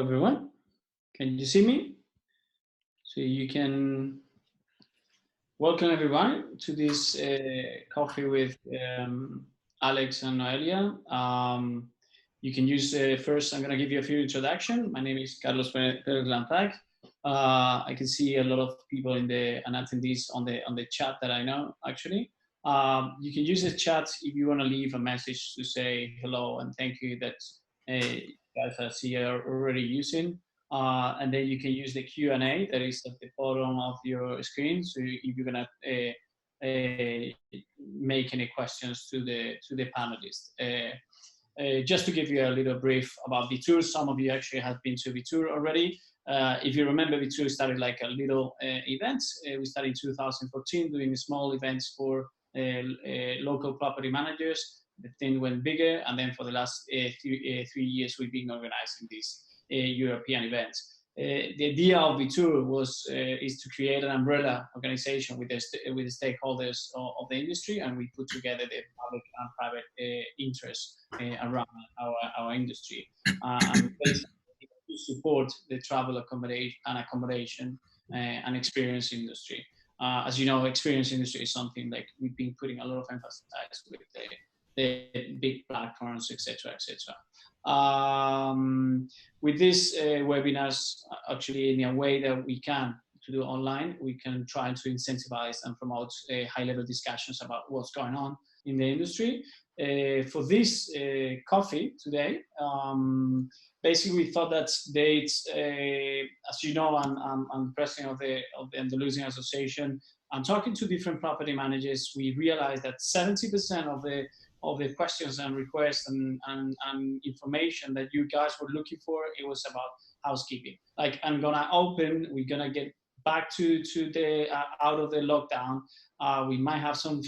everyone. Can you see me? So you can welcome everyone to this coffee with Alex and Noelia. You can use first. I'm going to give you a few introduction. My name is Carlos Pérez-Lanzac. I can see a lot of people in the and attendees on the chat that I know actually. You can use the chat if you want to leave a message to say hello and thank you that guys I see are already using. And then you can use the Q&A that is at the bottom of your screen. So if you're gonna make any questions to the panelists. Just to give you a little brief about VITUR, some of you actually have been to VITUR already. If you remember, VITUR started like a little event. We started in 2014 doing small events for local property managers. The thing went bigger, and then for the last 3 years, we've been organizing these European events. The idea of VITUR is to create an umbrella organization with the stakeholders of the industry, and we put together the public and private interests around our industry, and basically to support the travel accommodation and experience industry. As you know, experience industry is something like we've been putting a lot of emphasis with the big platforms, etc., etc. With these webinars, actually in a way that we can to do online, we can try to incentivize and promote high-level discussions about what's going on in the industry. For this coffee today, basically we thought that as you know, I'm president of the Andalusian Association. I'm talking to different property managers. We realized that 70% of the questions and requests and information that you guys were looking for, it was about housekeeping. Like we're gonna get back to the out of the lockdown. We might have some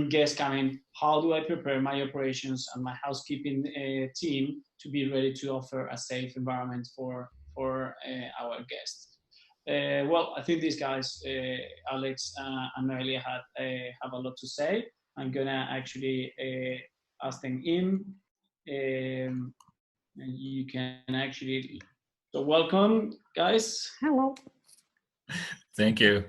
guests coming. How do I prepare my operations and my housekeeping team to be ready to offer a safe environment for our guests? Well, I think these guys, Alex and Noelia, have a lot to say. I'm gonna actually ask them in. And you can actually, so welcome guys. Hello. Thank you.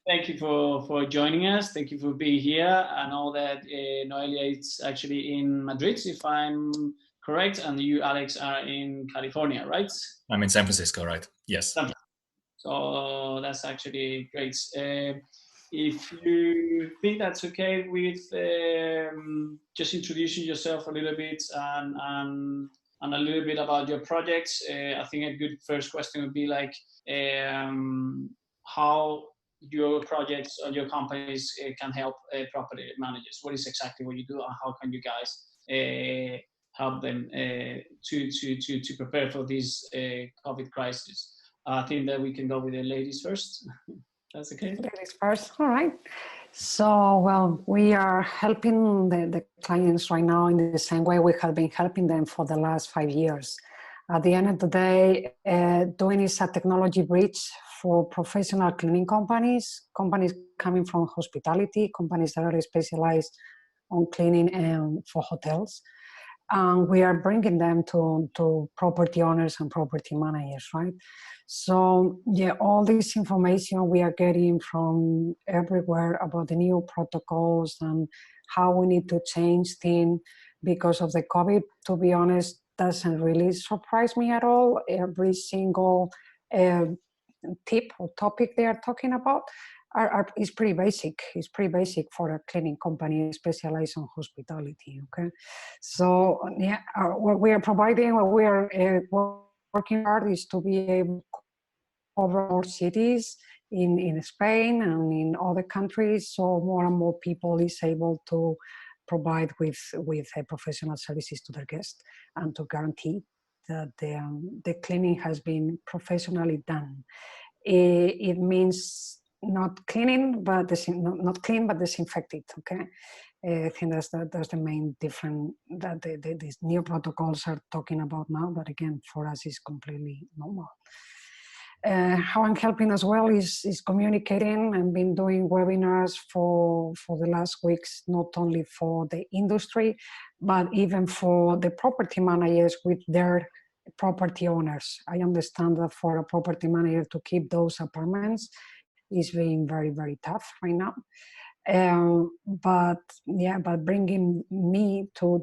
Thank you for joining us. Thank you for being here. I know that Noelia is actually in Madrid, if I'm correct, and you, Alex, are in California, right? I'm in San Francisco, right? Yes. So that's actually great. If you think that's okay with just introducing yourself a little bit and a little bit about your projects, I think a good first question would be like how your projects or your companies can help property managers. What is exactly what you do, and how can you guys help them to prepare for this COVID crisis? I think that we can go with the ladies first. That's okay. Ladies first, all right. So, well, we are helping the clients right now in the same way we have been helping them for the last 5 years. At the end of the day, Doinn is a technology bridge for professional cleaning companies coming from hospitality, companies that are specialized on cleaning for hotels. And we are bringing them to property owners and property managers, right? So yeah, all this information we are getting from everywhere about the new protocols and how we need to change things because of the COVID, to be honest, doesn't really surprise me at all. Every single tip or topic they are talking about is pretty basic. It's pretty basic for a cleaning company specialized on hospitality. Okay, so yeah, what we are providing, what we are working hard is to be able to cover more cities in Spain and in other countries, so more and more people is able to provide with professional services to their guests and to guarantee that the cleaning has been professionally done. It means not cleaning, but not clean, but disinfected. Okay, I think that's the main difference that these new protocols are talking about now. But again, for us, it's completely normal. How I'm helping as well is communicating and been doing webinars for the last weeks, not only for the industry, but even for the property managers with their property owners. I understand that for a property manager to keep those apartments is being very, very tough right now. But bringing me to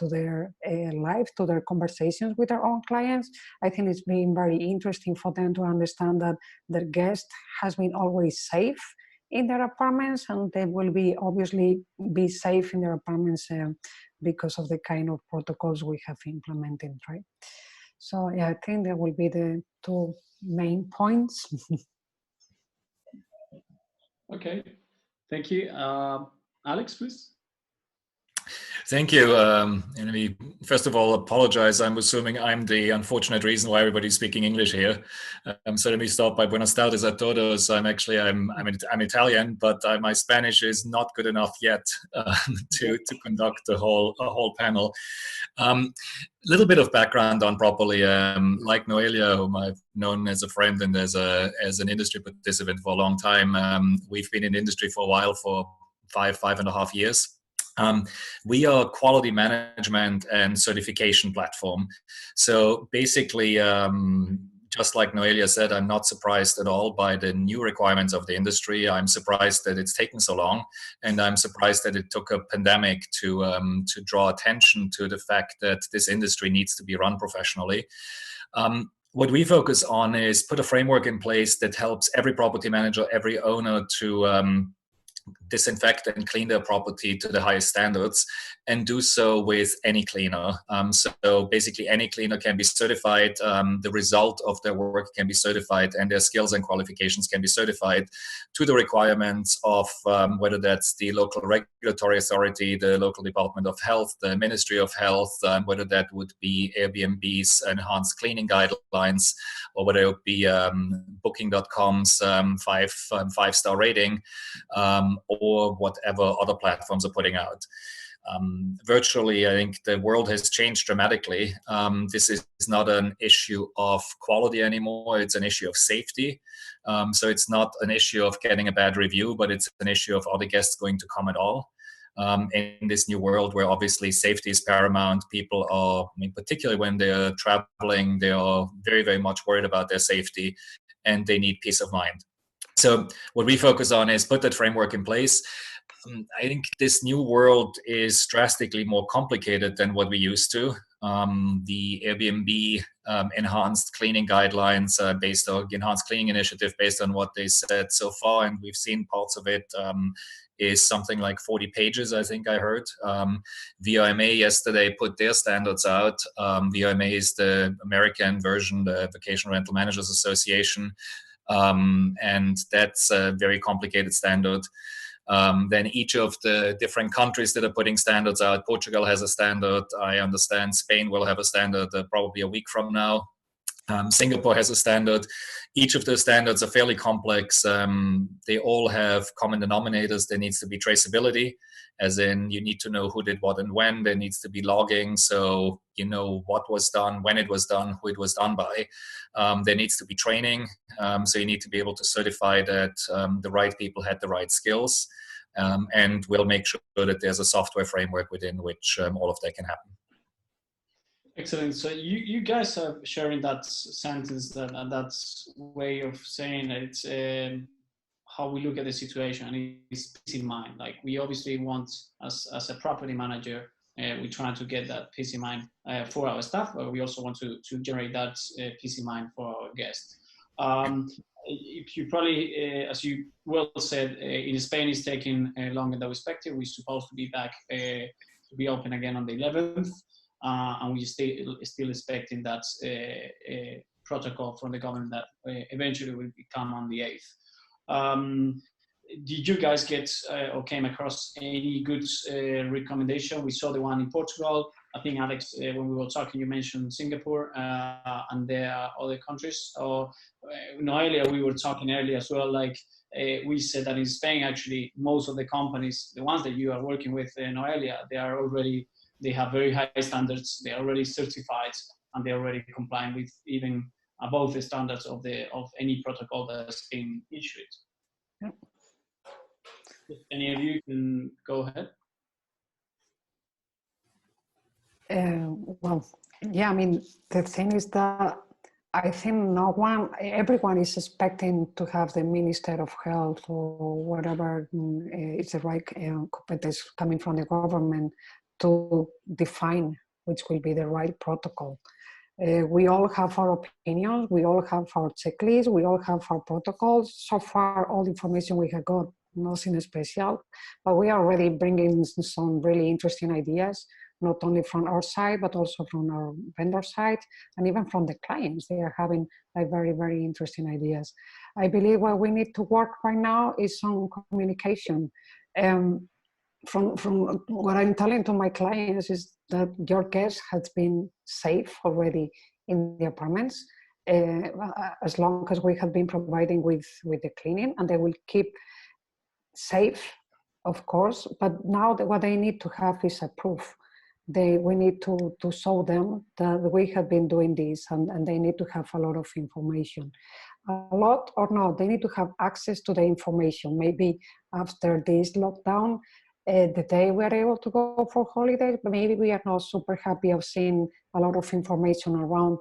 their life, to their conversations with their own clients, I think it's been very interesting for them to understand that their guest has been always safe in their apartments, and they will be obviously be safe in their apartments because of the kind of protocols we have implemented, right? So yeah, I think that will be the two main points. Okay, thank you. Alex, please. Thank you. And first of all, apologize. I'm assuming I'm the unfortunate reason why everybody's speaking English here. So let me start by buenas tardes a todos. I'm Italian, but my Spanish is not good enough yet to conduct a whole panel. Little bit of background on Properly. Like Noelia, whom I've known as a friend and as an industry participant for a long time, we've been in the industry for a while, for 5.5 years. We are a quality management and certification platform. So basically, just like Noelia said, I'm not surprised at all by the new requirements of the industry. I'm surprised that it's taken so long, and I'm surprised that it took a pandemic to draw attention to the fact that this industry needs to be run professionally. What we focus on is put a framework in place that helps every property manager, every owner to disinfect and clean their property to the highest standards, and do so with any cleaner. So basically any cleaner can be certified, the result of their work can be certified, and their skills and qualifications can be certified to the requirements of whether that's the local regulatory authority, the local Department of Health, the Ministry of Health, whether that would be Airbnb's enhanced cleaning guidelines, or whether it would be Booking.com's five-star rating, or whatever other platforms are putting out. Virtually, I think the world has changed dramatically. This is not an issue of quality anymore, it's an issue of safety. So it's not an issue of getting a bad review, but it's an issue of are the guests going to come at all? In this new world where obviously safety is paramount, people are, particularly when they're traveling, they are very, very much worried about their safety, and they need peace of mind. So what we focus on is put that framework in place. I think this new world is drastically more complicated than what we used to. The Airbnb enhanced cleaning guidelines based on the enhanced cleaning initiative, based on what they said so far, and we've seen parts of it, is something like 40 pages, I think I heard. VIMA yesterday put their standards out. VIMA is the American version, the Vacation Rental Managers Association. And that's a very complicated standard. Then each of the different countries that are putting standards out, Portugal has a standard. I understand Spain will have a standard probably a week from now. Singapore has a standard. Each of the standards are fairly complex. They all have common denominators. There needs to be traceability, as in you need to know who did what and when. There needs to be logging, so you know what was done, when it was done, who it was done by. There needs to be training, so you need to be able to certify that the right people had the right skills, and we'll make sure that there's a software framework within which all of that can happen. Excellent. So you guys are sharing that sentence, that way of saying that it's how we look at the situation. It's peace in mind. Like we obviously want, as a property manager, we try to get that peace in mind for our staff, but we also want to generate that peace in mind for our guests. If you probably, as you well said, in Spain it's taking longer than we expected. We're supposed to be back to be open again on the 11th. And we're still expecting that protocol from the government that eventually will come on the 8th. Did you guys get or came across any good recommendation? We saw the one in Portugal. I think, Alex, when we were talking, you mentioned Singapore, and there are other countries. Or Noelia, we were talking earlier as well, like we said that in Spain, actually, most of the companies, the ones that you are working with, Noelia, they have very high standards. They're already certified, and they're already complying with even above the standards of any protocol that's been issued. Yep. If any of you can go ahead. Well, Yeah, I mean, the thing is that I think everyone is expecting to have the Minister of Health or whatever is the right competence coming from the government to define which will be the right protocol. We all have our opinions, we all have our checklists, we all have our protocols. So far, all the information we have got, nothing special, but we are already bringing some really interesting ideas, not only from our side, but also from our vendor side, and even from the clients. They are having like very, very interesting ideas. I believe what we need to work right now is on communication. From what I'm telling to my clients is that your guest has been safe already in the apartments, as long as we have been providing with the cleaning, and they will keep safe, of course. But now what they need to have is a proof. We need to show them that we have been doing this, and they need to have a lot of information. A lot or not, they need to have access to the information. Maybe after this lockdown, the day we are able to go for holidays, but maybe we are not super happy of seeing a lot of information around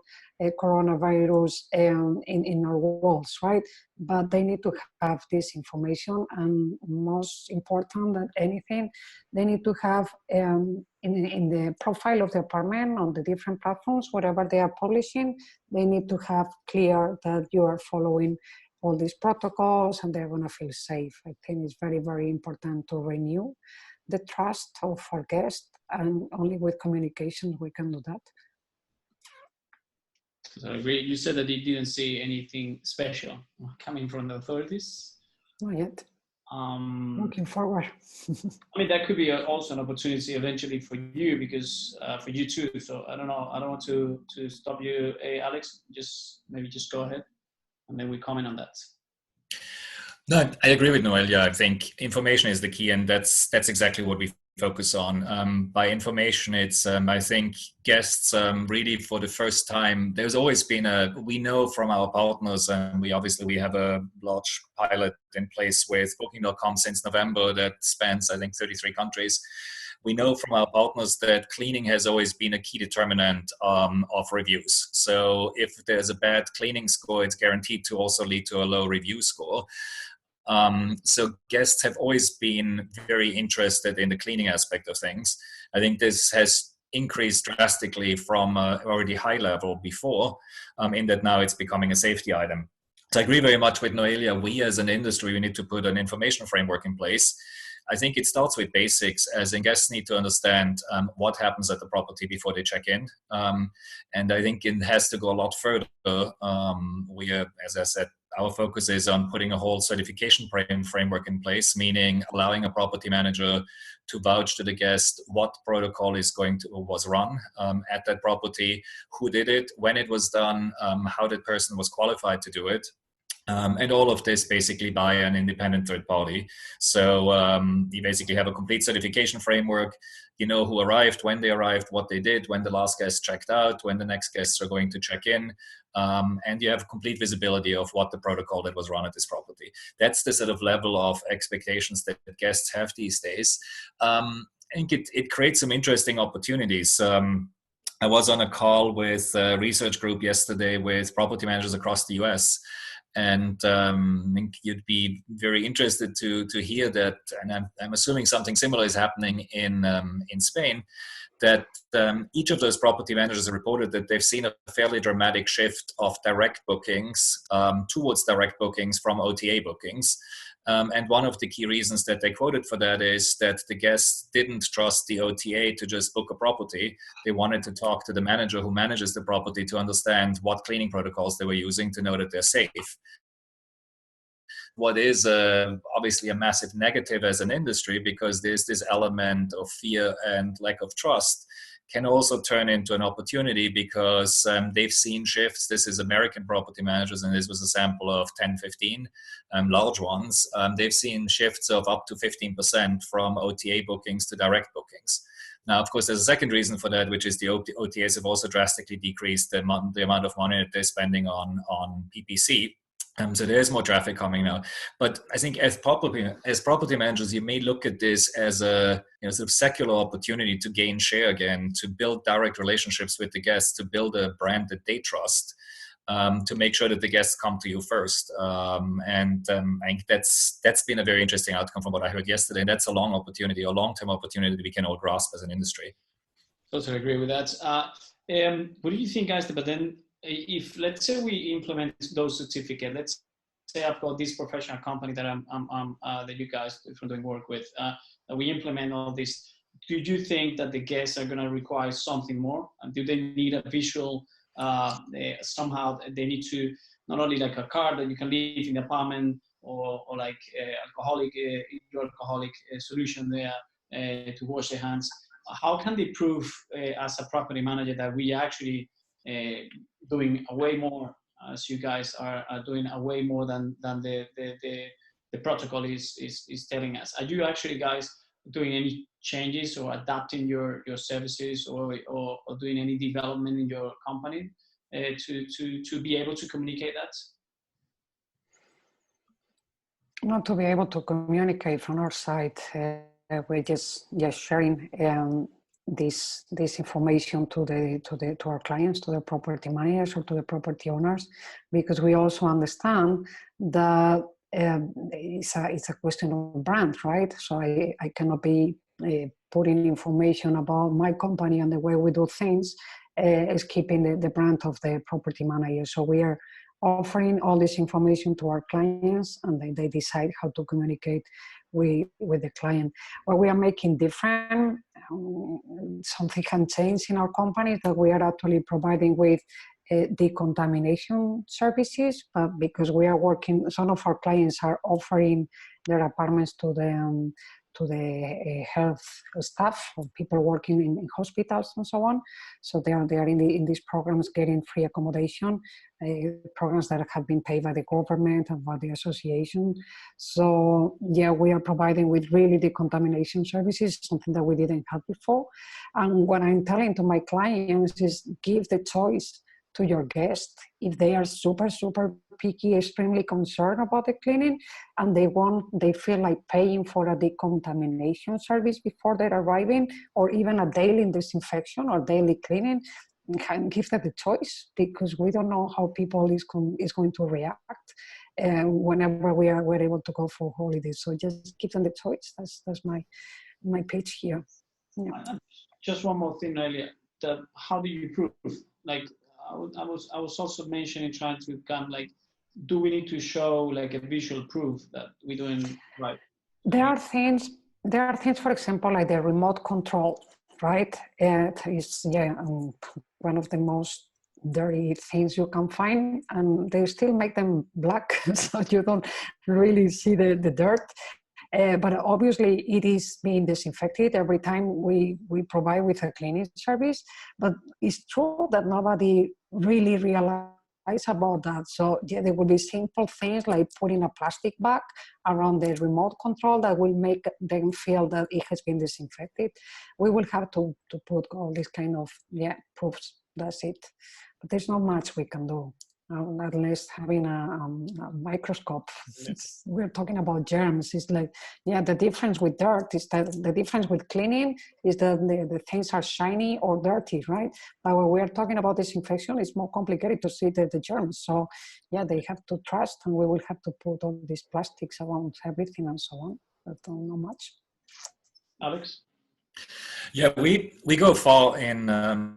coronavirus in our walls, right? But they need to have this information, and most important than anything, they need to have in the profile of the apartment on the different platforms, whatever they are publishing, they need to have clear that you are following all these protocols and they're going to feel safe. I think it's very, very important to renew the trust of our guests, and only with communication we can do that. So I agree. You said that you didn't see anything special coming from the authorities. Not yet. Looking forward. I mean, that could be also an opportunity eventually for you, because for you too. So I don't know. I don't want to stop you, Alex. Maybe just go ahead, and then we comment on that. No, I agree with Noelia. I think information is the key, and that's exactly what we focus on. By information, it's I think guests really for the first time. There's always been we know from our partners, and we have a large pilot in place with Booking.com since November that spans, I think, 33 countries. We know from our partners that cleaning has always been a key determinant of reviews. So if there's a bad cleaning score, it's guaranteed to also lead to a low review score. So guests have always been very interested in the cleaning aspect of things. I think this has increased drastically from already high level before, in that now it's becoming a safety item. So I agree very much with Noelia. We as an industry, we need to put an information framework in place. I think it starts with basics, as in guests need to understand what happens at the property before they check in. And I think it has to go a lot further. As I said, our focus is on putting a whole certification framework in place, meaning allowing a property manager to vouch to the guest what protocol was run at that property, who did it, when it was done, how that person was qualified to do it. And all of this basically by an independent third party. So you basically have a complete certification framework. You know who arrived, when they arrived, what they did, when the last guest checked out, when the next guests are going to check in. And you have complete visibility of what the protocol that was run at this property. That's the sort of level of expectations that guests have these days. I think it creates some interesting opportunities. I was on a call with a research group yesterday with property managers across the US. And I think you'd be very interested to hear that, and I'm assuming something similar is happening in Spain, that each of those property managers have reported that they've seen a fairly dramatic shift of direct bookings towards direct bookings from OTA bookings. And one of the key reasons that they quoted for that is that the guests didn't trust the OTA to just book a property. They wanted to talk to the manager who manages the property to understand what cleaning protocols they were using to know that they're safe. What is obviously a massive negative as an industry, because there's this element of fear and lack of trust, can also turn into an opportunity because they've seen shifts. This is American property managers, and this was a sample of 10, 15 large ones. They've seen shifts of up to 15% from OTA bookings to direct bookings. Now, of course, there's a second reason for that, which is the OTAs have also drastically decreased the amount of money that they're spending on PPC. So there is more traffic coming now, but I think as property managers, you may look at this as a sort of secular opportunity to gain share again, to build direct relationships with the guests, to build a brand that they trust, to make sure that the guests come to you first. I think that's been a very interesting outcome from what I heard yesterday, and that's a long-term opportunity that we can all grasp as an industry. Totally agree with that. What do you think, guys? But then, if let's say we implement those certificates, let's say I've got this professional company that that you guys from doing work with, we implement all this. Do you think that the guests are going to require something more? Do they need a visual? Somehow they need to not only like a card that you can leave in the apartment, or like your alcoholic solution there to wash their hands. How can they prove as a property manager that we actually doing a way more, as you guys are doing a way more than the protocol is telling us? Are you actually guys doing any changes or adapting your services or doing any development in your company to be able to communicate that? Not to be able to communicate from our side, we're just sharing this information to our clients, to the property managers or to the property owners, because we also understand that it's a question of brand, right? So I cannot be putting information about my company and the way we do things is keeping the brand of the property manager. So we are offering all this information to our clients, and they decide how to communicate with the client. What we are making different, something can change in our company, that we are actually providing with decontamination services, but because we are working, some of our clients are offering their apartments to the health staff or people working in hospitals and so on. So they are in these programs getting free accommodation, programs that have been paid by the government and by the association. So yeah, we are providing with really decontamination services, something that we didn't have before. And what I'm telling to my clients is give the choice to your guests. If they are super picky, extremely concerned about the cleaning, and they feel like paying for a decontamination service before they're arriving, or even a daily disinfection or daily cleaning, can give them the choice, because we don't know how people is going to react whenever we're able to go for holidays. So just give them the choice. That's my pitch here. Yeah. Just one more thing, Noelia. How do you prove? Like, I was also mentioning, trying to come like, do we need to show like a visual proof that we're doing right? There are things, for example, like the remote control, right? It is one of the most dirty things you can find, and they still make them black, so you don't really see the dirt. But obviously it is being disinfected every time we provide with a cleaning service. But it's true that nobody really realizes about that. So yeah, there will be simple things like putting a plastic bag around the remote control that will make them feel that it has been disinfected. We will have to put all this kind of proofs. That's it. But there's not much we can do. Unless having a microscope. We're talking about germs. It's like, the difference with dirt is that the difference with cleaning is that the things are shiny or dirty, right? But when we're talking about disinfection, it's more complicated to see the germs. So they have to trust, and we will have to put all these plastics around everything and so on. But don't know much. Alex? Yeah, we go far in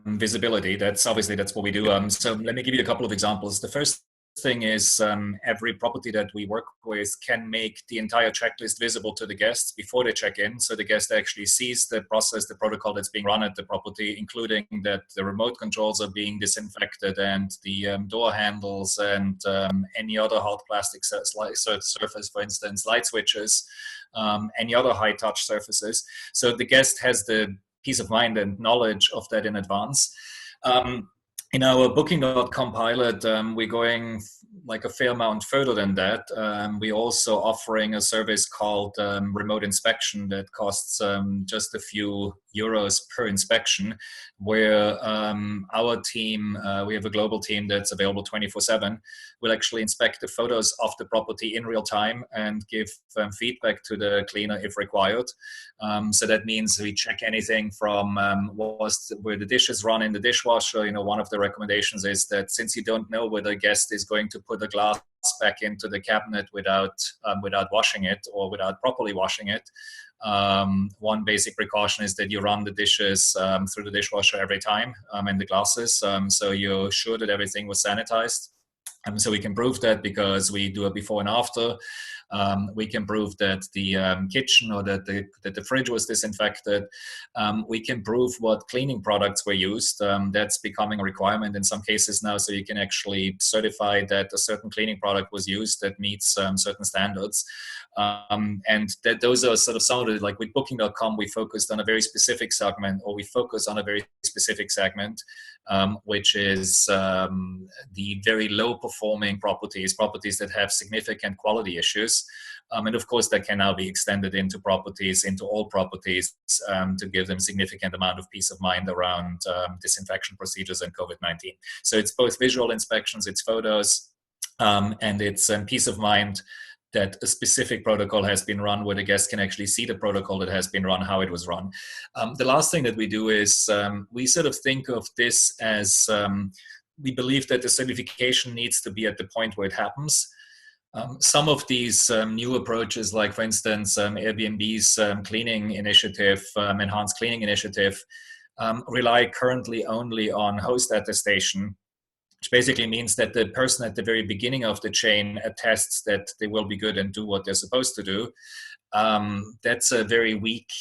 visibility. That's what we do. So let me give you a couple of examples. The first thing is every property that we work with can make the entire checklist visible to the guests before they check in. So the guest actually sees the process, the protocol that's being run at the property, including that the remote controls are being disinfected, and the door handles, and any other hard plastic surface, for instance, light switches, any other high touch surfaces. So the guest has the peace of mind and knowledge of that in advance. In our Booking.com pilot, we're going like a fair amount further than that. We're also offering a service called remote inspection that costs just a few euros per inspection, where our team, we have a global team that's available 24/7, will actually inspect the photos of the property in real time and give feedback to the cleaner if required. So that means we check anything from where the dishes run in the dishwasher. You know, one of the recommendations is that since you don't know whether a guest is going to put a glass back into the cabinet without washing it or without properly washing it, one basic precaution is that you run the dishes through the dishwasher every time, and the glasses, so you're sure that everything was sanitized. So we can prove that because we do a before and after. We can prove that the kitchen or that the fridge was disinfected. We can prove what cleaning products were used. That's becoming a requirement in some cases now, so you can actually certify that a certain cleaning product was used that meets certain standards. And that those are sort of some of the, like with Booking.com, we focused on a very specific segment, or we focus on a very specific segment, which is the very low performing properties that have significant quality issues. And of course, that can now be extended into all properties, to give them significant amount of peace of mind around disinfection procedures and COVID-19. So it's both visual inspections, it's photos, and it's peace of mind that a specific protocol has been run, where the guest can actually see the protocol that has been run, how it was run. The last thing that we do is we sort of think of this as we believe that the certification needs to be at the point where it happens. Some of these new approaches, like for instance, Airbnb's cleaning initiative, enhanced cleaning initiative, rely currently only on host attestation, which basically means that the person at the very beginning of the chain attests that they will be good and do what they're supposed to do. That's a very weak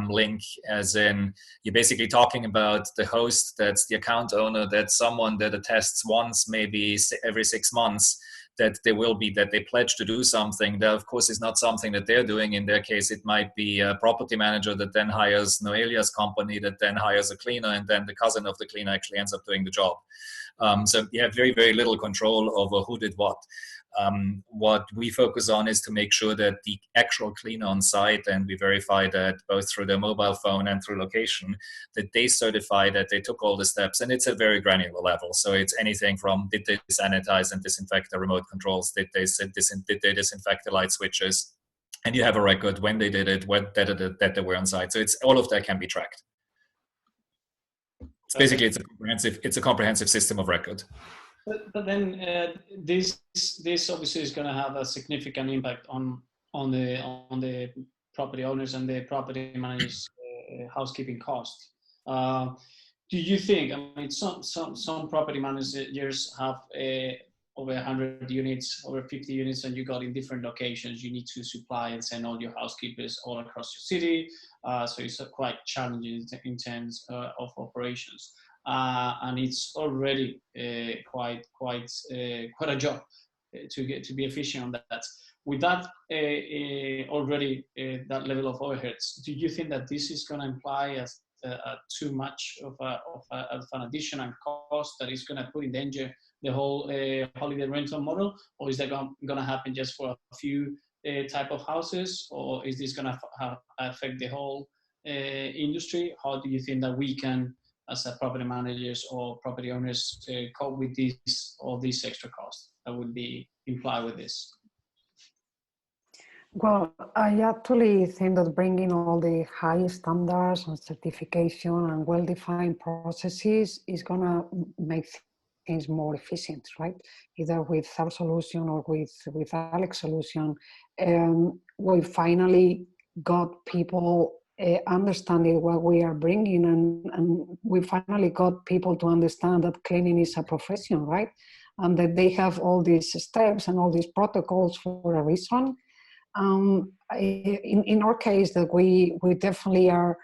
link, as in you're basically talking about the host, that's the account owner, that's someone that attests once, maybe every 6 months, that they pledge to do something. That of course is not something that they're doing. In their case, it might be a property manager that then hires Noelia's company, that then hires a cleaner, and then the cousin of the cleaner actually ends up doing the job. So you have very, very little control over who did what. What we focus on is to make sure that the actual cleaner on site, and we verify that both through their mobile phone and through location, that they certify that they took all the steps, and it's a very granular level. So it's anything from, did they sanitize and disinfect the remote controls, did they disinfect the light switches, and you have a record when they did it, that they were on site. So it's all of that can be tracked. It's basically it's a comprehensive system of record. But then this obviously is going to have a significant impact on the property owners and the property managers' housekeeping cost. Do you think? I mean, some property managers have over 100 units, over 50 units, and you got in different locations. You need to supply and send all your housekeepers all across your city. So it's quite challenging in terms of operations. And it's already quite a job to be efficient on that. With that already that level of overheads, do you think that this is going to imply too much of an additional cost that is going to put in danger the whole holiday rental model, or is that going to happen just for a few type of houses, or is this going to affect the whole industry? How do you think that we can, as a property managers or property owners, cope with all these extra costs that would be implied with this? Well, I actually think that bringing all the high standards and certification and well-defined processes is going to make things more efficient, right? Either with our solution or with Alex's solution. We finally got people understanding what we are bringing, and we finally got people to understand that cleaning is a profession, right? And that they have all these steps and all these protocols for a reason. In our case, that we definitely are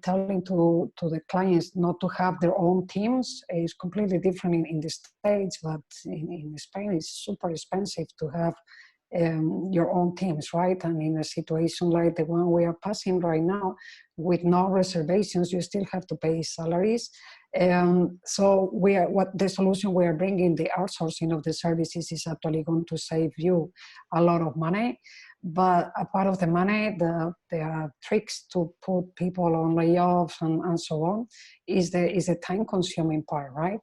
telling to the clients not to have their own teams. Is completely different in the States, but in Spain it's super expensive to have your own teams, right? And in a situation like the one we are passing right now, with no reservations, you still have to pay salaries. So what the solution we are bringing, the outsourcing of the services, is actually going to save you a lot of money. But a part of the money, there are tricks to put people on layoffs and so on, is the time-consuming part, right?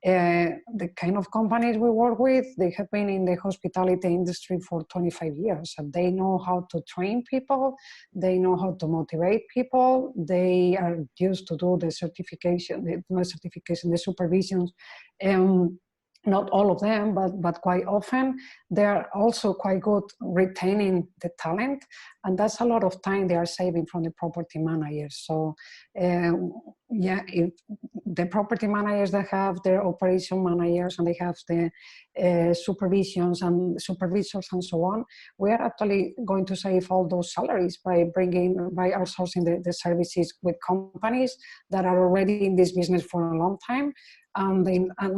The kind of companies we work with, they have been in the hospitality industry for 25 years, and they know how to train people, they know how to motivate people, they are used to do the certification, the supervisions. Not all of them, but quite often, they're also quite good retaining the talent, and that's a lot of time they are saving from the property managers. So yeah, if the property managers that have their operation managers and they have the supervisions and supervisors and so on, we are actually going to save all those salaries by outsourcing the services with companies that are already in this business for a long time. And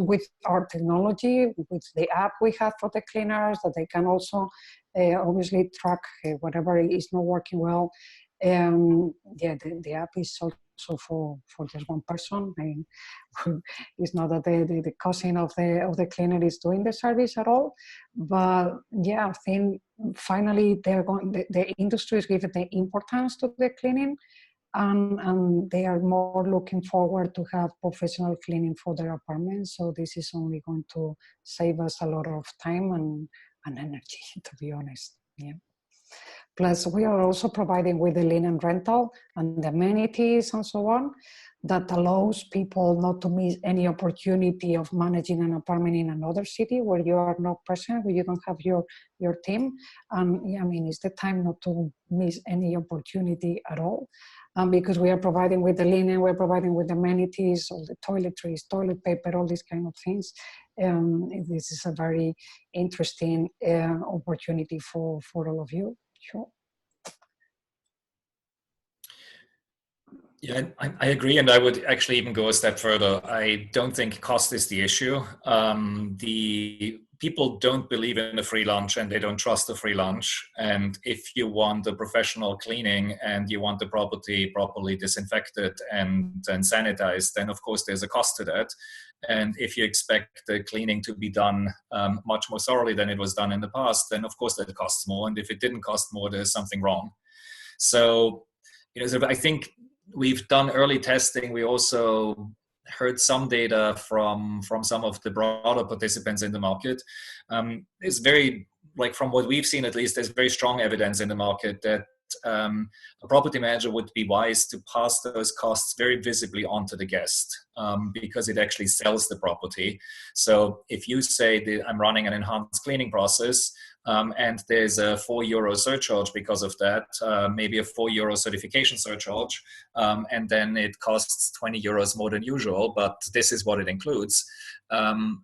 with our technology, with the app we have for the cleaners, that they can also obviously track whatever is not working well. Yeah, the app is also for just one person. It's not that the cousin of the cleaner is doing the service at all. But yeah, I think finally the industry is giving the importance to the cleaning. And they are more looking forward to have professional cleaning for their apartments. So this is only going to save us a lot of time and energy, to be honest. Yeah. Plus, we are also providing with the linen rental and the amenities and so on, that allows people not to miss any opportunity of managing an apartment in another city where you are not present, where you don't have your team. Yeah, I mean, it's the time not to miss any opportunity at all. Because we are providing with the linen, we're providing with amenities, all the toiletries, toilet paper, all these kind of things. This is a very interesting opportunity for all of you. Sure. Yeah, I agree, and I would actually even go a step further. I don't think cost is the issue. The people don't believe in a free lunch, and they don't trust a free lunch. And if you want a professional cleaning and you want the property properly disinfected and sanitized, then of course there's a cost to that. And if you expect the cleaning to be done much more thoroughly than it was done in the past, then of course that costs more. And if it didn't cost more, there's something wrong. So, so I think we've done early testing. We also heard some data from some of the broader participants in the market. It's very, like from what we've seen at least, there's very strong evidence in the market that a property manager would be wise to pass those costs very visibly onto the guest because it actually sells the property. So if you say that I'm running an enhanced cleaning process and there's a €4 surcharge because of that, maybe a €4 certification surcharge, and then it costs €20 more than usual, but this is what it includes.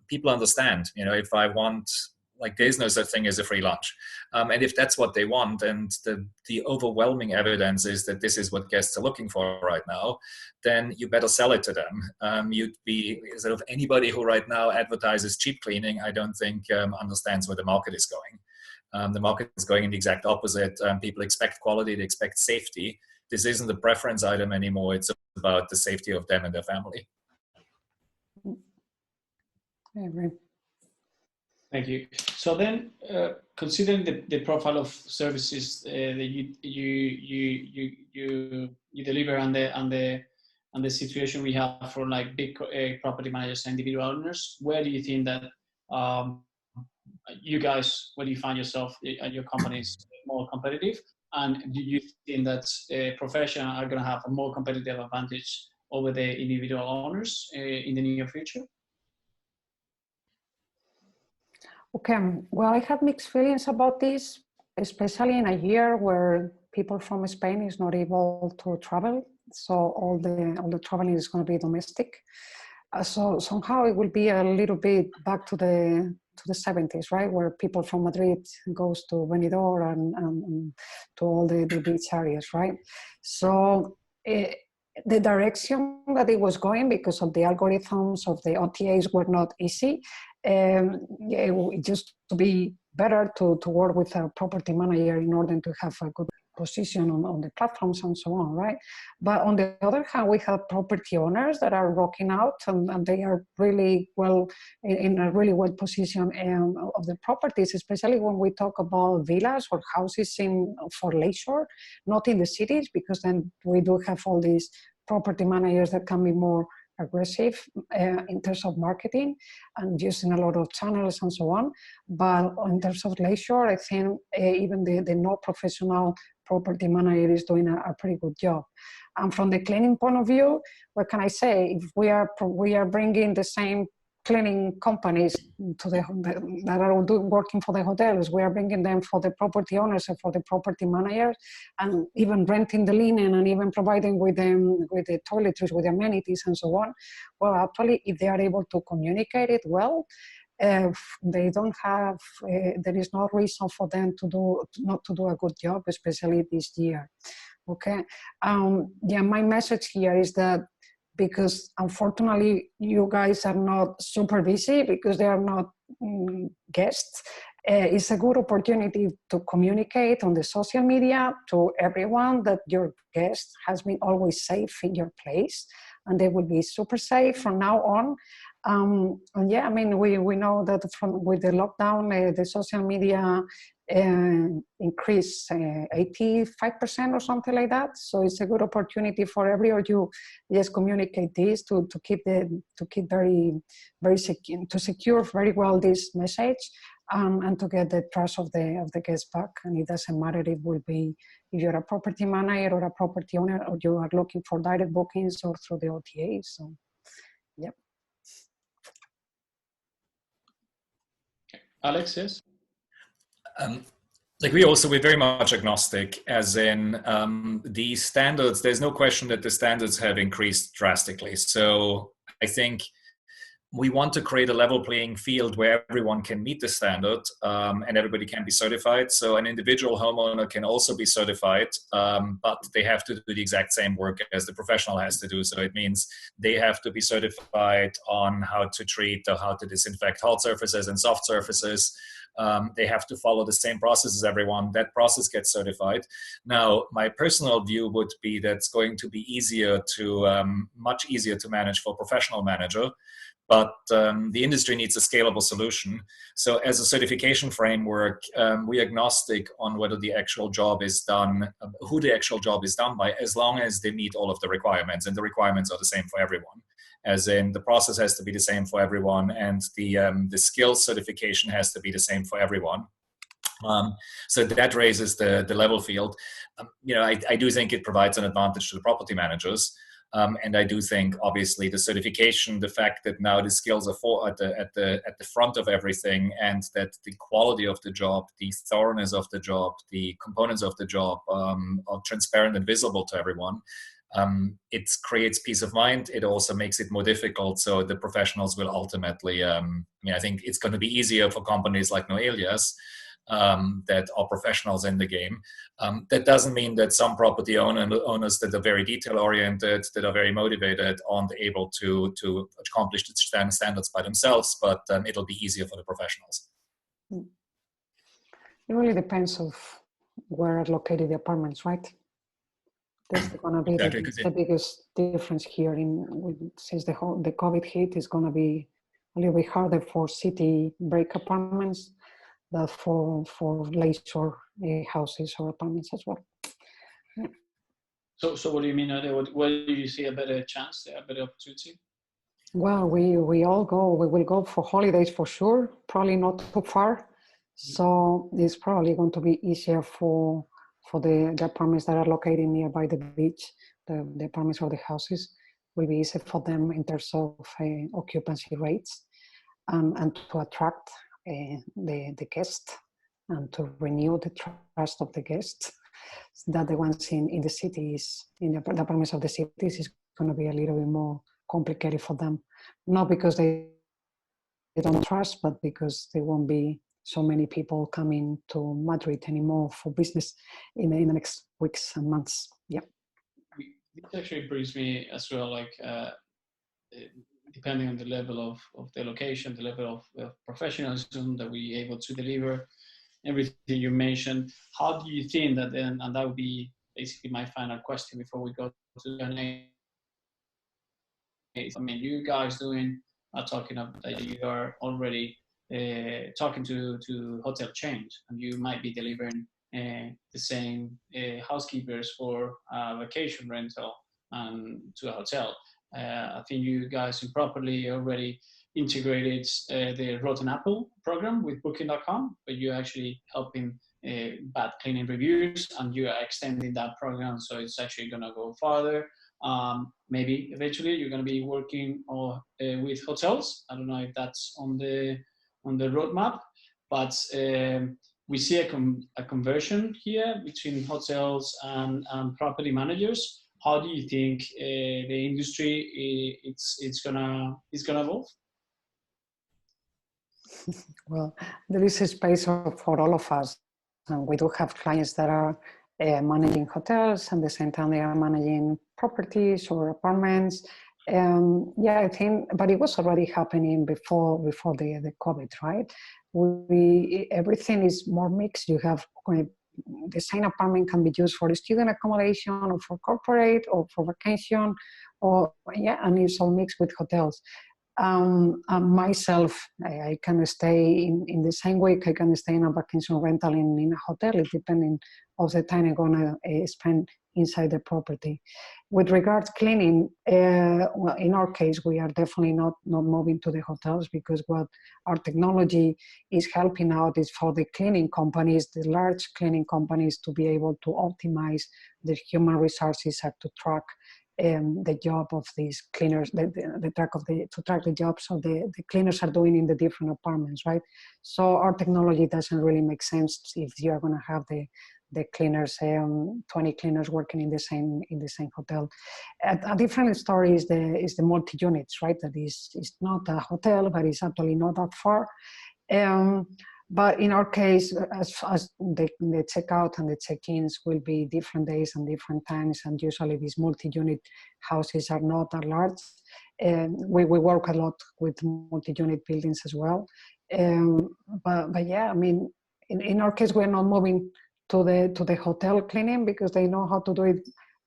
People understand, if I want, like there's no such thing as a free lunch. And if that's what they want, and the overwhelming evidence is that this is what guests are looking for right now, then you better sell it to them. You'd be sort of anybody who right now advertises cheap cleaning, I don't think understands where the market is going. The market is going in the exact opposite. People expect quality, they expect safety. This isn't a preference item anymore. It's about the safety of them and their family. I agree. Thank you. So then, considering the profile of services that you deliver and the situation we have for like big property managers and individual owners, where do you think that you guys, where do you find yourself and your company is more competitive? And do you think that professionals are going to have a more competitive advantage over the individual owners in the near future? Okay, well, I have mixed feelings about this, especially in a year where people from Spain is not able to travel. So all the traveling is going to be domestic. So somehow it will be a little bit back to the 70s, right? Where people from Madrid goes to Benidorm and to all the beach areas, right? So the direction that it was going, because of the algorithms of the OTAs, were not easy. It just to be better to work with a property manager in order to have a good position on the platforms and so on, right? But on the other hand, we have property owners that are rocking out, and they are really well in a really well position of the properties, especially when we talk about villas or houses for leisure, not in the cities, because then we do have all these property managers that can be more aggressive in terms of marketing and using a lot of channels and so on. But in terms of leisure, I think even the non-professional property manager is doing a pretty good job. And from the cleaning point of view, what can I say? If we are bringing the same cleaning companies that are working for the hotels, we are bringing them for the property owners and for the property managers, and even renting the linen and even providing with them with the toiletries, with the amenities and so on. Well, actually, if they are able to communicate it well, they don't have, there is no reason for them not to do a good job, especially this year. Okay. Yeah, my message here is that, because unfortunately you guys are not super busy because they are not guests, it's a good opportunity to communicate on the social media to everyone that your guest has been always safe in your place, and they will be super safe from now on. And yeah, I mean, we know that with the lockdown, the social media increased 85% or something like that. So it's a good opportunity for every of you just communicate this to keep very secure, to secure very well this message, and to get the trust of the guests back. And it doesn't matter if you're a property manager or a property owner, or you are looking for direct bookings or through the OTAs. So, yep. Alex, yes? We're very much agnostic, as in the standards, there's no question that the standards have increased drastically. So I think we want to create a level playing field where everyone can meet the standard and everybody can be certified. So an individual homeowner can also be certified, but they have to do the exact same work as the professional has to do. So it means they have to be certified on how to treat or how to disinfect hard surfaces and soft surfaces. They have to follow the same process as everyone. That process gets certified. Now, my personal view would be that it's going to be much easier to manage for a professional manager. But the industry needs a scalable solution. So as a certification framework, we're agnostic on whether the actual job is done, who the actual job is done by, as long as they meet all of the requirements. And the requirements are the same for everyone. As in, the process has to be the same for everyone, and the skills certification has to be the same for everyone. So that raises the level field. I do think it provides an advantage to the property managers. And I do think, obviously, the certification, the fact that now the skills are at the front of everything, and that the quality of the job, the thoroughness of the job, the components of the job are transparent and visible to everyone. It creates peace of mind. It also makes it more difficult. So the professionals will ultimately, I think it's going to be easier for companies like Noelia's that are professionals in the game. That doesn't mean that some property owners that are very detail-oriented, that are very motivated, aren't able to accomplish the standards by themselves, but it'll be easier for the professionals. It really depends of where are located the apartments, right? That's going to be the biggest difference here. Since the COVID hit, is going to be a little bit harder for city break apartments than for leisure houses or apartments as well. Yeah. So what do you mean? Where do you see a better chance, a better opportunity? Well, we will go for holidays for sure, probably not too far. So it's probably going to be easier for the apartments that are located nearby the beach. The apartments or the houses will be easier for them in terms of occupancy rates, and to attract the guests and to renew the trust of the guests. That the ones in the cities, in the apartments of the cities, is going to be a little bit more complicated for them. Not because they don't trust, but because there won't be so many people coming to Madrid anymore for business in the next weeks and months. Yeah. This actually brings me as well, depending on the level of the location, the level of professionalism that we're able to deliver, everything you mentioned. How do you think that then, and that would be basically my final question before we go to the Q&A. I mean, you guys talking about that you are already talking to hotel chains, and you might be delivering the same housekeepers for vacation rental to a hotel. I think you guys improperly already integrated the Rotten Apple program with Booking.com, but you're actually helping bad cleaning reviews, and you are extending that program, so it's actually going to go farther. Maybe eventually you're going to be working with hotels. I don't know if that's on the roadmap, but we see a conversion here between hotels and property managers. How do you think the industry it's gonna evolve? Well, there is a space for all of us, and we do have clients that are managing hotels, and at the same time they are managing properties or apartments. Yeah, I think, but it was already happening before the COVID, right? Everything is more mixed. You have the same apartment can be used for student accommodation or for corporate or for vacation, or and it's all mixed with hotels. Myself, I can stay in the same week. I can stay in a vacation rental in a hotel, depending of the time I'm gonna spend inside the property. With regards cleaning, well, in our case, we are definitely not moving to the hotels, because what our technology is helping out is for the cleaning companies, the large cleaning companies, to be able to optimize their human resources and to track the job of these cleaners, to track the jobs so the cleaners are doing in the different apartments, right? So our technology doesn't really make sense if you are going to have the cleaners, 20 cleaners working in the same hotel. A different story is the multi-units, right? That is not a hotel, but it's actually not that far. But in our case, as the checkout and the check-ins will be different days and different times, and usually these multi-unit houses are not that large. We work a lot with multi-unit buildings as well. But yeah, I mean, in our case, we're not moving to the hotel cleaning, because they know how to do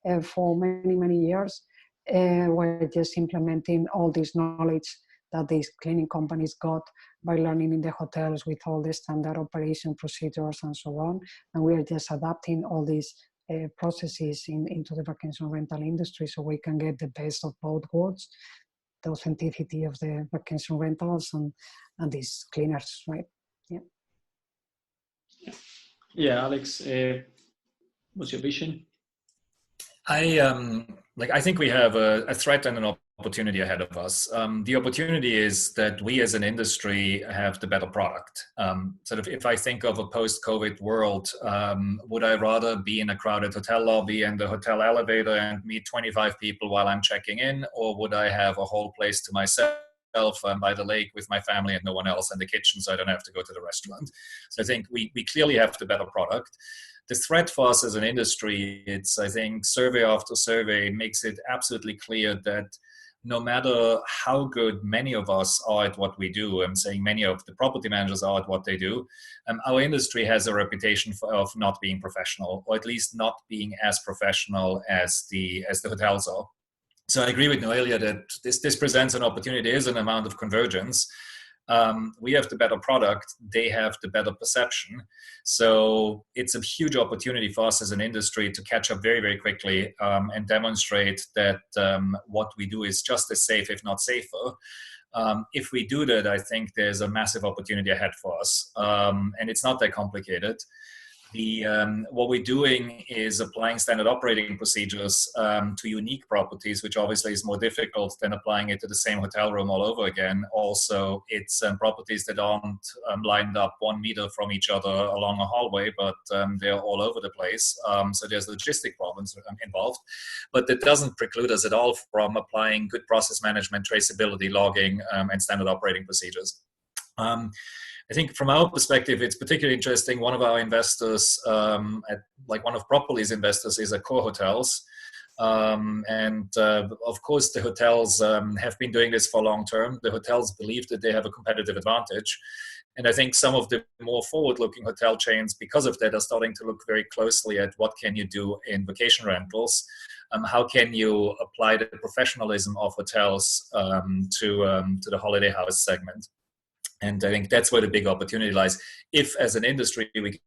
it for many years. We're just implementing all this knowledge that these cleaning companies got by learning in the hotels with all the standard operation procedures and so on. And we are just adapting all these processes into the vacation rental industry, so we can get the best of both worlds, the authenticity of the vacation rentals and these cleaners, right? Yeah. Yeah, Alex, what's your vision? I think we have a threat and an opportunity ahead of us. The opportunity is that we as an industry have the better product. Sort of, if I think of a post-COVID world, would I rather be in a crowded hotel lobby and the hotel elevator and meet 25 people while I'm checking in, or would I have a whole place to myself by the lake with my family and no one else, and the kitchen, so I don't have to go to the restaurant? So I think we clearly have the better product. The threat for us as an industry, I think survey after survey makes it absolutely clear that no matter how good many of us are at what we do, I'm saying many of the property managers are at what they do, our industry has a reputation of not being professional, or at least not being as professional as the hotels are. So I agree with Noelia that this presents an opportunity. There is an amount of convergence. We have the better product, they have the better perception. So it's a huge opportunity for us as an industry to catch up very quickly and demonstrate that what we do is just as safe, if not safer. If we do that, I think there's a massive opportunity ahead for us. And it's not that complicated. What we're doing is applying standard operating procedures to unique properties, which obviously is more difficult than applying it to the same hotel room all over again. Also, it's properties that aren't lined up 1 meter from each other along a hallway, but they're all over the place. So there's logistic problems involved, but that doesn't preclude us at all from applying good process management, traceability, logging, and standard operating procedures. I think from our perspective, it's particularly interesting. One of our investors, one of Propolis investors, is Accor Hotels. Of course, the hotels have been doing this for long term. The hotels believe that they have a competitive advantage. And I think some of the more forward-looking hotel chains, because of that, are starting to look very closely at what can you do in vacation rentals. How can you apply the professionalism of hotels to the holiday house segment? And I think that's where the big opportunity lies. If, as an industry, we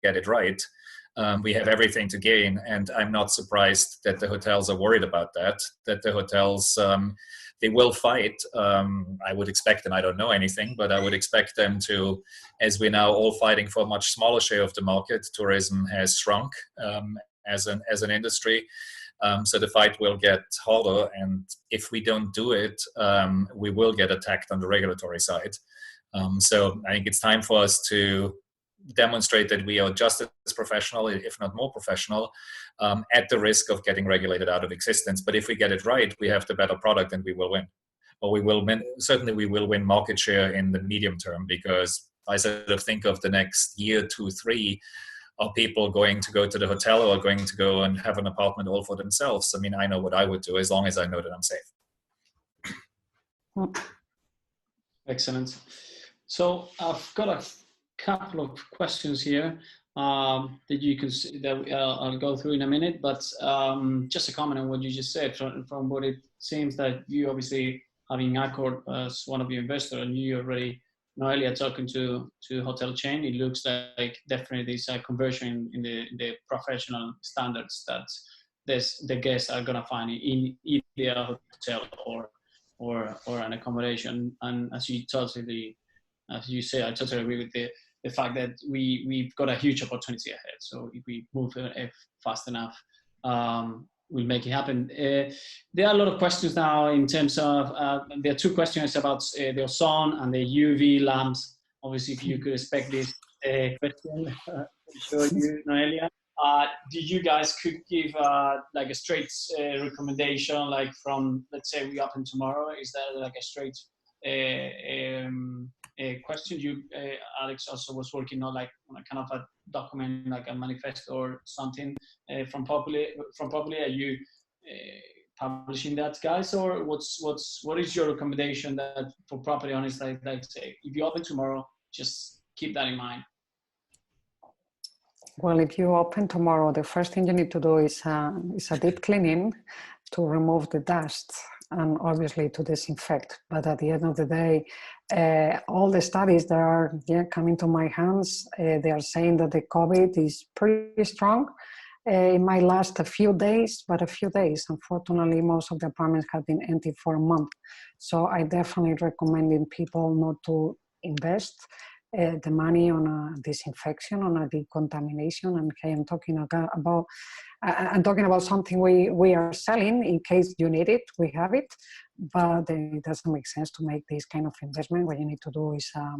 get it right, we have everything to gain. And I'm not surprised that the hotels are worried about that the hotels, they will fight. I would expect, and I don't know anything, but I would expect them to, as we're now all fighting for a much smaller share of the market, tourism has shrunk as an industry. So the fight will get harder. And if we don't do it, we will get attacked on the regulatory side. So I think it's time for us to demonstrate that we are just as professional, if not more professional, at the risk of getting regulated out of existence. But if we get it right, we have the better product and we will win. Or we will win, certainly we will win market share in the medium term, because I sort of think of the next year, 2, 3, are people going to go to the hotel or going to go and have an apartment all for themselves? I mean, I know what I would do as long as I know that I'm safe. Excellent. So I've got a couple of questions here that you can see that I'll go through in a minute, but just a comment on what you just said. From what it seems that you obviously having Accord as one of your investors, and you already, Noelia, talking to hotel chain, it looks like definitely there's a conversion in the professional standards that the guests are gonna find in either a hotel or an accommodation. And as you say, I totally agree with the fact that we've got a huge opportunity ahead. So if we move fast enough, we'll make it happen. There are a lot of questions now in terms of, there are 2 questions about the ozone and the UV lamps. Obviously, if you could expect this question, I'm sure you, Noelia. Do you guys could give like a straight recommendation, like from, let's say we open tomorrow, is that like a straight question? You, Alex, also was working on like on a kind of a document, like a manifesto or something from Populi. Are you publishing that, guys, or what is your recommendation that for property owners, like say, if you open tomorrow, just keep that in mind? Well, if you open tomorrow, the first thing you need to do is a deep cleaning to remove the dust and obviously to disinfect. But at the end of the day, all the studies that are coming to my hands, they are saying that the COVID is pretty strong. It might last a few days, but a few days. Unfortunately, most of the apartments have been empty for a month. So I definitely recommend people not to invest the money on a disinfection, on a decontamination. And I'm talking about something we are selling in case you need it, we have it, but it doesn't make sense to make this kind of investment. What you need to do is a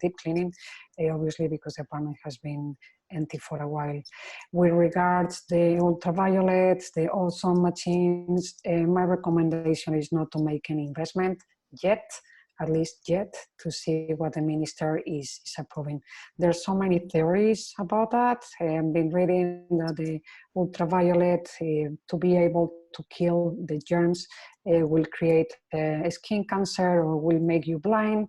deep cleaning, obviously, because the apartment has been empty for a while. With regards the ultraviolet, the ozone machines, my recommendation is not to make any investment yet, at least yet, to see what the minister is approving. There's so many theories about that. I've been reading that the ultraviolet, to be able to kill the germs, will create skin cancer or will make you blind.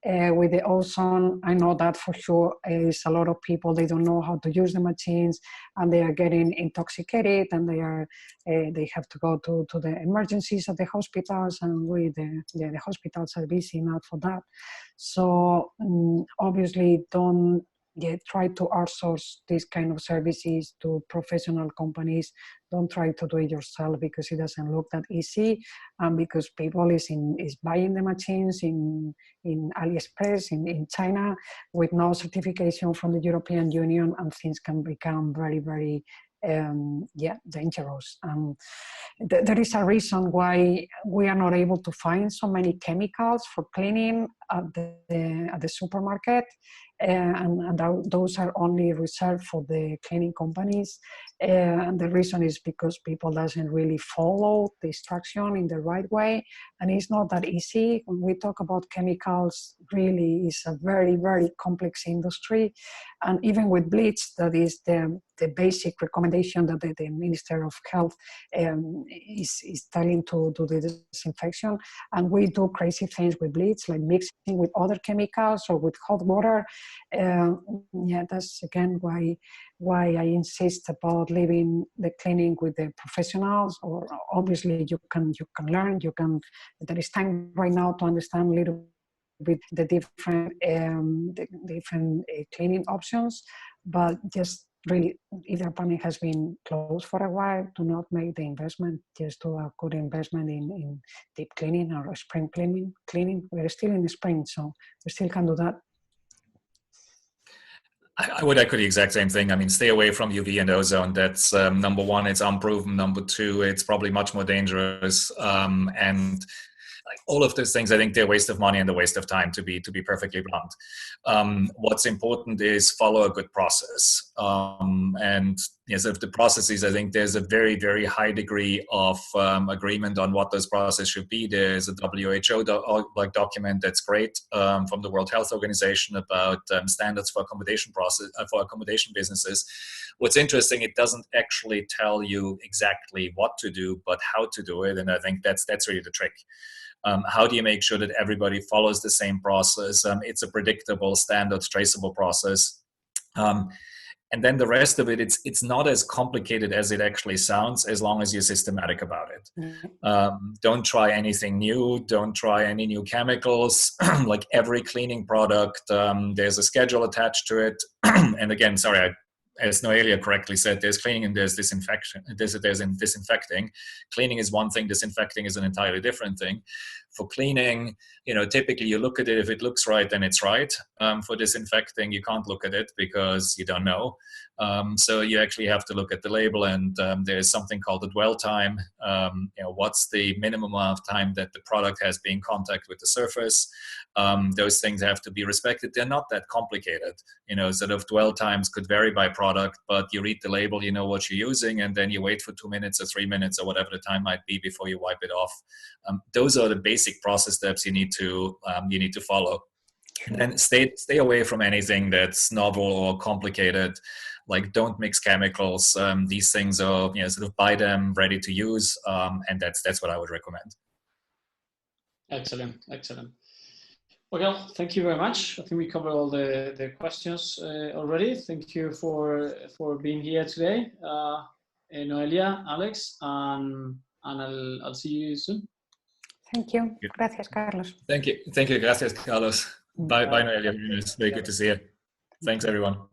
With the ozone, I know that for sure is a lot of people, they don't know how to use the machines and they are getting intoxicated and they have to go to the emergencies at the hospitals, and the hospitals are busy enough for that. So obviously don't try to outsource these kind of services to professional companies. Don't try to do it yourself because it doesn't look that easy, and because people is buying the machines in AliExpress in China with no certification from the European Union, and things can become very, very dangerous. There is a reason why we are not able to find so many chemicals for cleaning at the supermarket, and those are only reserved for the cleaning companies. And the reason is because people doesn't really follow the instruction in the right way, and it's not that easy. When we talk about chemicals, really is a very, very complex industry. And even with bleach, that is the basic recommendation that the Minister of Health is telling to do the disinfection. And we do crazy things with bleach, like mixing with other chemicals or with hot water. Yeah, that's again why I insist about leaving the cleaning with the professionals. Or obviously you can learn. There is time right now to understand a little bit the different cleaning options, but just really, if the apartment has been closed for a while, do not make the investment. Just do a good investment in deep cleaning or spring cleaning. We're still in the spring, so we still can do that. I would echo the exact same thing. I mean, stay away from UV and ozone. That's number one, it's unproven. Number two, it's probably much more dangerous. And like all of those things, I think they're a waste of money and a waste of time, to be perfectly blunt. What's important is follow a good process. And yes, of the processes, I think there's a very, very high degree of agreement on what those processes should be. There's a WHO document that's great from the World Health Organization about standards for accommodation businesses. What's interesting, it doesn't actually tell you exactly what to do, but how to do it. And I think that's really the trick. How do you make sure that everybody follows the same process? It's a predictable, standard, traceable process. And then the rest of it, it's not as complicated as it actually sounds, as long as you're systematic about it. Don't try anything new. Don't try any new chemicals. Like every cleaning product, there's a schedule attached to it. And again, sorry, as Noelia correctly said, there's cleaning and there's disinfection. There's disinfecting. Cleaning is one thing. Disinfecting is an entirely different thing. For cleaning, typically you look at it. If it looks right, then it's right. For disinfecting, you can't look at it because you don't know. So you actually have to look at the label, and there's something called the dwell time. What's the minimum amount of time that the product has been in contact with the surface? Those things have to be respected. They're not that complicated. Sort of dwell times could vary by product, but you read the label, you know what you're using, and then you wait for 2 minutes or 3 minutes or whatever the time might be before you wipe it off. Those are the basic process steps you need to follow. And then stay away from anything that's novel or complicated. Like, don't mix chemicals. These things are, sort of buy them ready to use, and that's what I would recommend. Excellent. Well, thank you very much. I think we covered all the questions already. Thank you for being here today, Noelia, Alex, and I'll see you soon. Thank you. Gracias, Carlos. Thank you. Gracias, Carlos. Bye, Noelia. It's very good to see you. Thanks, everyone.